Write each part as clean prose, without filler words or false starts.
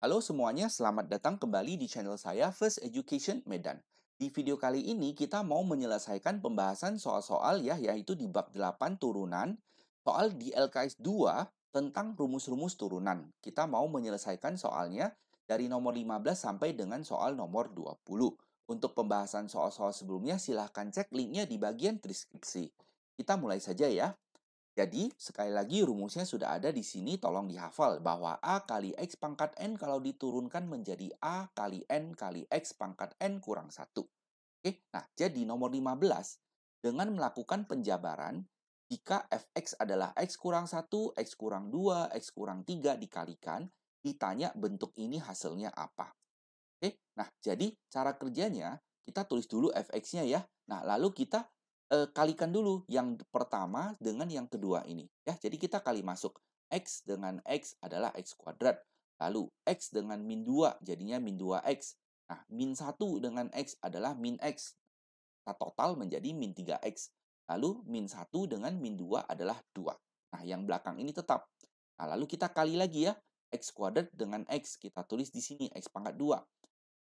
Halo semuanya, selamat datang kembali di channel saya First Education Medan. Di video kali ini kita mau menyelesaikan pembahasan soal-soal ya, yaitu di bab 8 turunan, soal di LKS 2 tentang rumus-rumus turunan. Kita mau menyelesaikan soalnya dari nomor 15 sampai dengan soal nomor 20. Untuk pembahasan soal-soal sebelumnya silahkan cek linknya di bagian deskripsi. Kita mulai saja ya. Jadi, sekali lagi rumusnya sudah ada di sini, tolong dihafal bahwa A kali X pangkat N kalau diturunkan menjadi A kali N kali X pangkat N kurang 1. Oke, nah jadi nomor 15, dengan melakukan penjabaran, jika fx adalah X kurang 1, X kurang 2, X kurang 3 dikalikan, ditanya bentuk ini hasilnya apa. Oke, nah jadi cara kerjanya, kita tulis dulu fx-nya ya. Nah, lalu kita kalikan dulu yang pertama dengan yang kedua ini. Ya, jadi kita kali masuk. X dengan X adalah X kuadrat. Lalu, X dengan min 2 jadinya min 2X. Nah, min 1 dengan X adalah min X. Kita total menjadi min 3X. Lalu, min 1 dengan min 2 adalah 2. Nah, yang belakang ini tetap. Nah, lalu kita kali lagi ya. X kuadrat dengan X. Kita tulis di sini X pangkat 2.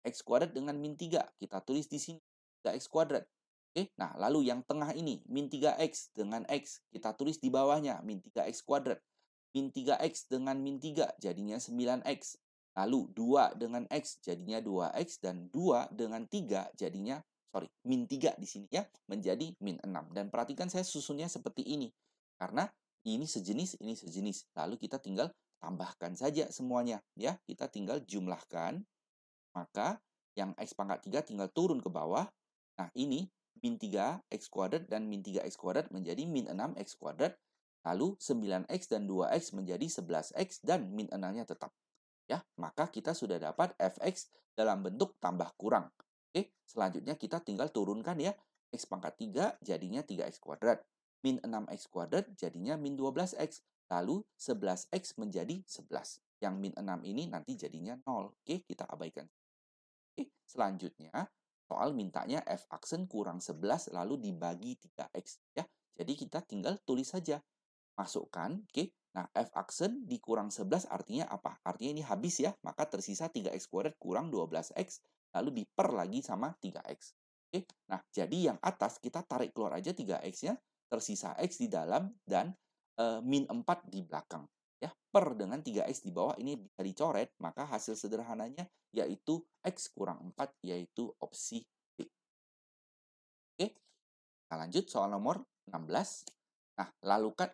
X kuadrat dengan min 3. Kita tulis di sini 3X kuadrat. Oke, nah lalu yang tengah ini, min 3X dengan X. Kita tulis di bawahnya, min 3X kuadrat. Min 3X dengan min 3 jadinya 9X. Lalu 2 dengan X jadinya 2X. Dan 2 dengan 3 jadinya, min 3 di sini ya, menjadi min 6. Dan perhatikan saya susunnya seperti ini. Karena ini sejenis, ini sejenis. Lalu kita tinggal tambahkan saja semuanya. Ya, kita tinggal jumlahkan. Maka yang X pangkat 3 tinggal turun ke bawah. Nah, ini min 3X kuadrat dan min 3X kuadrat menjadi min 6X kuadrat. Lalu 9X dan 2X menjadi 11X dan min 6-nya tetap. Ya, maka kita sudah dapat fx dalam bentuk tambah kurang. Oke, selanjutnya kita tinggal turunkan ya. X pangkat 3 jadinya 3X kuadrat. Min 6X kuadrat jadinya min 12X. Lalu 11X menjadi 11. Yang min 6 ini nanti jadinya 0. Oke, kita abaikan. Oke, selanjutnya soal mintanya f aksen kurang 11 lalu dibagi 3x ya. Jadi kita tinggal tulis saja. Masukkan, oke. Nah, f aksen dikurang 11 artinya apa? Artinya ini habis ya, maka tersisa 3x kuadrat kurang 12x lalu diper lagi sama 3x. Oke. Nah, jadi yang atas kita tarik keluar aja 3x-nya, tersisa x di dalam dan min 4 di belakang. Ya, per dengan 3x di bawah ini bisa dicoret, maka hasil sederhananya yaitu X kurang 4, yaitu opsi B. Oke, kita lanjut soal nomor 16. Nah,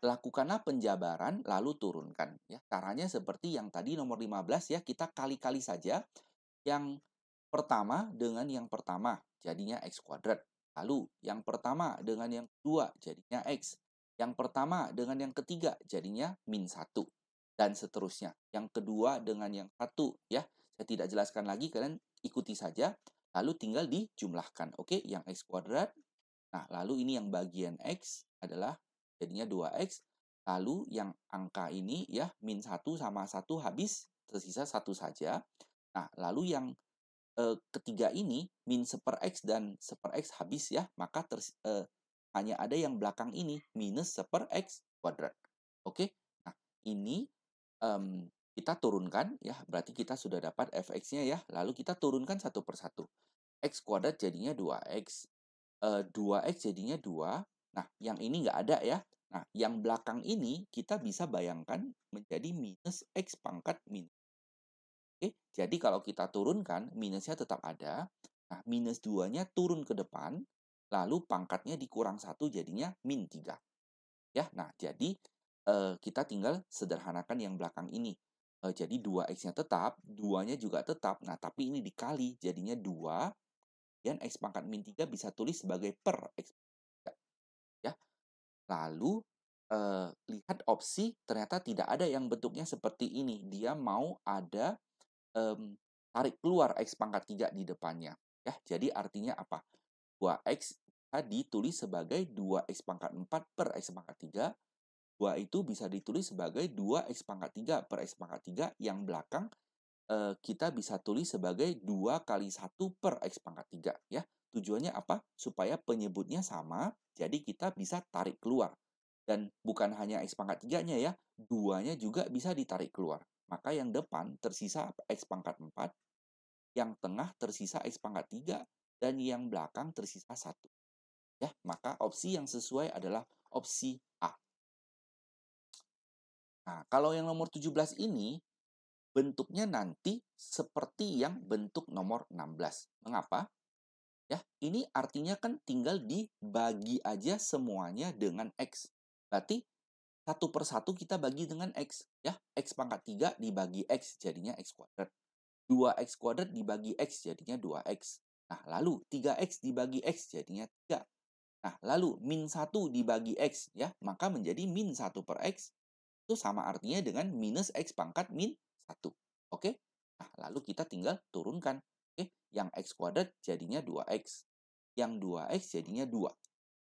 lakukanlah penjabaran, lalu turunkan. Ya, caranya seperti yang tadi nomor 15 ya, kita kali-kali saja. Yang pertama dengan yang pertama, jadinya X kuadrat. Lalu, yang pertama dengan yang kedua, jadinya X. Yang pertama dengan yang ketiga, jadinya min 1. Dan seterusnya. Yang kedua dengan yang satu, ya. Saya tidak jelaskan lagi, kalian ikuti saja. Lalu tinggal dijumlahkan. Oke, yang X kuadrat. Nah, lalu ini yang bagian X adalah jadinya 2X. Lalu yang angka ini ya, min 1 sama 1 habis, tersisa 1 saja. Nah, lalu yang ketiga ini, min 1/X dan 1/X habis ya, maka hanya ada yang belakang ini, minus 1/X kuadrat. Oke, nah ini kita turunkan ya, berarti kita sudah dapat fx-nya ya, lalu kita turunkan satu per satu. X kuadrat jadinya 2X, 2X jadinya 2. Nah, yang ini nggak ada ya. Nah, yang belakang ini kita bisa bayangkan menjadi minus X pangkat min. Oke, jadi kalau kita turunkan, minusnya tetap ada. Nah, minus 2-nya turun ke depan, lalu pangkatnya dikurang 1 jadinya min 3. Ya, nah jadi kita tinggal sederhanakan yang belakang ini. Jadi 2X-nya tetap, 2-nya juga tetap. Nah, tapi ini dikali, jadinya 2. Dan X pangkat min 3 bisa tulis sebagai per X. Ya. Lalu, lihat opsi, ternyata tidak ada yang bentuknya seperti ini. Dia mau ada tarik keluar X pangkat 3 di depannya. Ya, jadi artinya apa? 2X bisa ditulis sebagai 2X pangkat 4 per X pangkat 3. 2 itu bisa ditulis sebagai 2X pangkat 3 per X pangkat 3. Yang belakang kita bisa tulis sebagai 2 kali 1 per X pangkat 3. Ya. Tujuannya apa? Supaya penyebutnya sama, jadi kita bisa tarik keluar. Dan bukan hanya X pangkat 3-nya ya, 2-nya juga bisa ditarik keluar. maka yang depan tersisa X pangkat 4, yang tengah tersisa X pangkat 3, dan yang belakang tersisa 1. Ya, maka opsi yang sesuai adalah opsi A. Nah, kalau yang nomor 17 ini, bentuknya nanti seperti yang bentuk nomor 16. Mengapa? Ya, ini artinya kan tinggal dibagi aja semuanya dengan X. Berarti satu per satu kita bagi dengan X. Ya, X pangkat 3 dibagi X jadinya X kuadrat. 2X kuadrat dibagi X jadinya 2X. Nah, lalu 3X dibagi X jadinya 3. Nah, lalu min 1 dibagi X, ya, maka menjadi min 1 per X. Itu sama artinya dengan minus X pangkat min 1. Oke? Nah, lalu kita tinggal turunkan. Oke? Yang X kuadrat jadinya 2X. Yang 2X jadinya 2.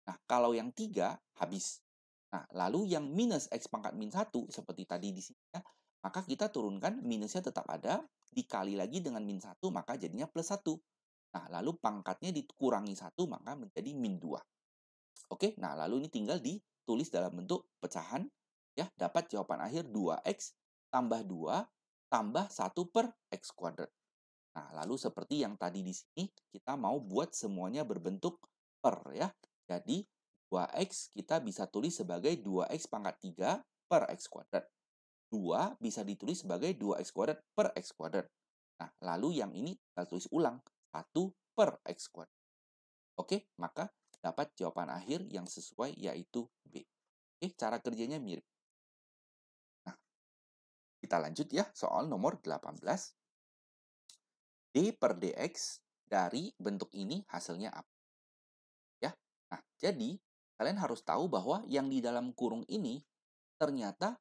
Nah, kalau yang 3 habis. Nah, lalu yang minus X pangkat min 1, seperti tadi di sini, ya, maka kita turunkan minusnya tetap ada, dikali lagi dengan min 1, maka jadinya plus 1. Nah, lalu pangkatnya dikurangi 1, maka menjadi min 2. Oke, nah lalu ini tinggal ditulis dalam bentuk pecahan, ya, dapat jawaban akhir 2X tambah 2 tambah 1 per X kuadrat. Nah, lalu seperti yang tadi di sini, kita mau buat semuanya berbentuk per, ya. Jadi, 2X kita bisa tulis sebagai 2X pangkat 3 per X kuadrat. 2 bisa ditulis sebagai 2X kuadrat per X kuadrat. Nah, lalu yang ini kita tulis ulang, 1 per X kuadrat. Oke, maka dapat jawaban akhir yang sesuai yaitu B. Oke, cara kerjanya mirip. Nah, kita lanjut ya, soal nomor 18. D per dx dari bentuk ini hasilnya apa? Ya. Nah, jadi kalian harus tahu bahwa yang di dalam kurung ini ternyata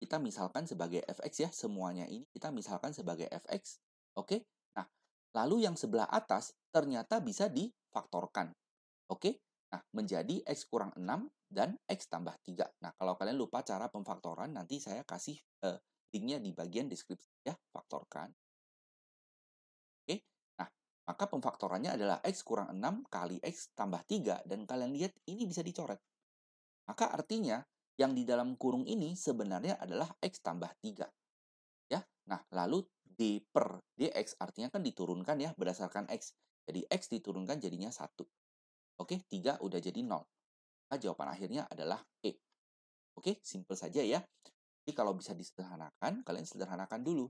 kita misalkan sebagai fx ya, semuanya ini kita misalkan sebagai fx. Oke? Nah, lalu yang sebelah atas ternyata bisa difaktorkan. Oke? Nah, menjadi X kurang 6 dan X tambah 3. Nah, kalau kalian lupa cara pemfaktoran, nanti saya kasih linknya di bagian deskripsi ya, faktorkan. Oke? Nah, maka pemfaktorannya adalah X kurang 6 kali X tambah 3, dan kalian lihat ini bisa dicoret. Maka artinya, yang di dalam kurung ini sebenarnya adalah X tambah 3. Ya? Nah, lalu D per DX artinya kan diturunkan ya berdasarkan X. Jadi X diturunkan jadinya 1. Oke, 3 udah jadi 0. Maka jawaban akhirnya adalah E. Oke, simple saja ya. Jadi kalau bisa disederhanakan, kalian sederhanakan dulu.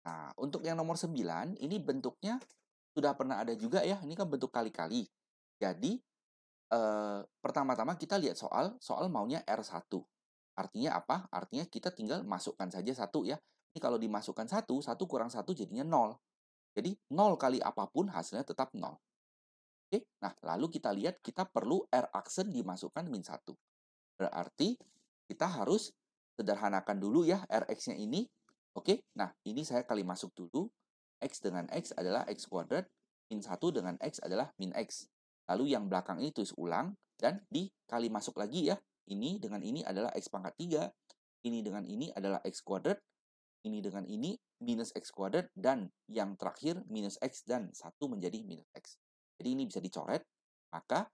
Nah, untuk yang nomor 9, ini bentuknya sudah pernah ada juga ya. Ini kan bentuk kali-kali. Jadi, pertama-tama kita lihat soal maunya R1. Artinya apa? Artinya kita tinggal masukkan saja 1 ya. Ini kalau dimasukkan 1, 1 kurang 1 jadinya 0. Jadi, 0 kali apapun hasilnya tetap 0. Oke, nah lalu kita lihat kita perlu R aksen dimasukkan min 1. Berarti kita harus sederhanakan dulu ya Rx-nya ini. Oke, nah ini saya kali masuk dulu. X dengan X adalah X kuadrat, min 1 dengan X adalah min X. Lalu yang belakang ini tulis ulang, dan dikali masuk lagi ya. Ini dengan ini adalah X pangkat 3, ini dengan ini adalah X kuadrat, ini dengan ini minus X kuadrat, dan yang terakhir minus X dan 1 menjadi minus X. Jadi ini bisa dicoret, maka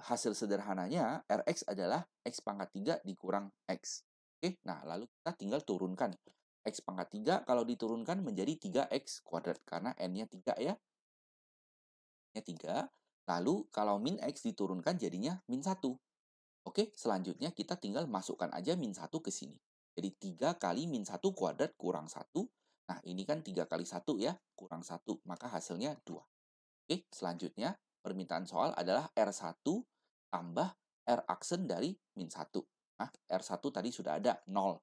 hasil sederhananya Rx adalah X pangkat 3 dikurang X. Oke, nah lalu kita tinggal turunkan. X pangkat 3 kalau diturunkan menjadi 3X kuadrat, karena N-nya 3 ya. N-nya 3. Lalu kalau min X diturunkan jadinya min 1. Oke, selanjutnya kita tinggal masukkan aja min 1 ke sini. Jadi 3 kali min 1 kuadrat kurang 1. Nah, ini kan 3 kali 1 ya, kurang 1. Maka hasilnya 2. Oke, selanjutnya permintaan soal adalah R1 tambah R aksen dari min 1. Nah, R1 tadi sudah ada 0.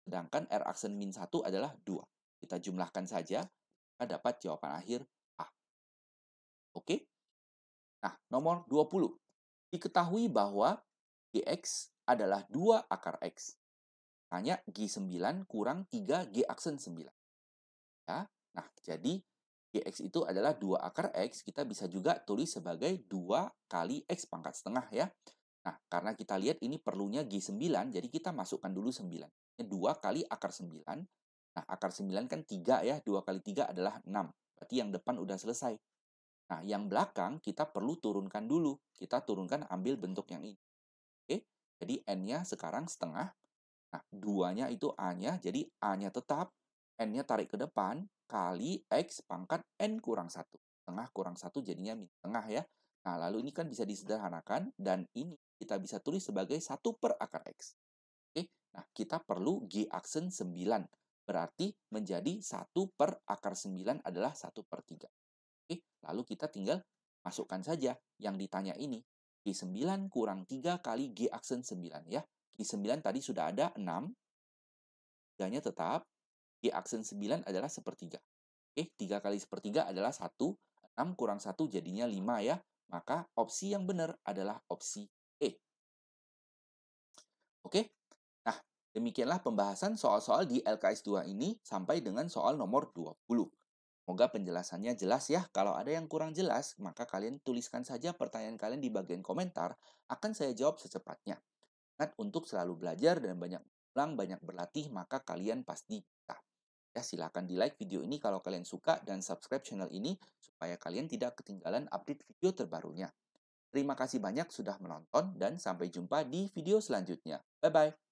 Sedangkan R aksen min 1 adalah 2. Kita jumlahkan saja, kita dapat jawaban akhir A. Oke? Nah, nomor 20. Diketahui bahwa Gx adalah 2 akar X. Hanya G9 kurang 3 G aksen 9. Ya. Nah, jadi Gx itu adalah 2 akar X, kita bisa juga tulis sebagai 2 kali X pangkat setengah ya. Nah, karena kita lihat ini perlunya G9, jadi kita masukkan dulu 9. 2 kali akar 9. Nah, akar 9 kan 3 ya, 2 kali 3 adalah 6. Berarti yang depan udah selesai. Nah, yang belakang kita perlu turunkan dulu. Kita turunkan ambil bentuk yang ini. Oke, jadi N-nya sekarang setengah. Nah, 2-nya itu A-nya, jadi A-nya tetap, N-nya tarik ke depan, kali X pangkat N kurang 1. Tengah kurang 1 jadinya min tengah ya. Nah, lalu ini kan bisa disederhanakan, dan ini kita bisa tulis sebagai 1 per akar X. Oke, nah kita perlu G aksen 9. Berarti menjadi 1 per akar 9 adalah 1 per 3. Oke, lalu kita tinggal masukkan saja yang ditanya ini. G9 kurang 3 kali G aksen 9 ya. G9 tadi sudah ada 6, 3-nya tetap. G aksen 9 adalah sepertiga. Oke, 3 kali sepertiga adalah 1. 6 kurang 1 jadinya 5 ya. Maka opsi yang benar adalah opsi E. Oke, nah demikianlah pembahasan soal-soal di LKS 2 ini sampai dengan soal nomor 20. Semoga penjelasannya jelas ya. Kalau ada yang kurang jelas, maka kalian tuliskan saja pertanyaan kalian di bagian komentar. Akan saya jawab secepatnya. Ingat untuk selalu belajar dan banyak ulang, banyak berlatih, maka kalian pasti bisa. Ya, silakan di-like video ini kalau kalian suka dan subscribe channel ini supaya kalian tidak ketinggalan update video terbarunya. Terima kasih banyak sudah menonton dan sampai jumpa di video selanjutnya. Bye-bye.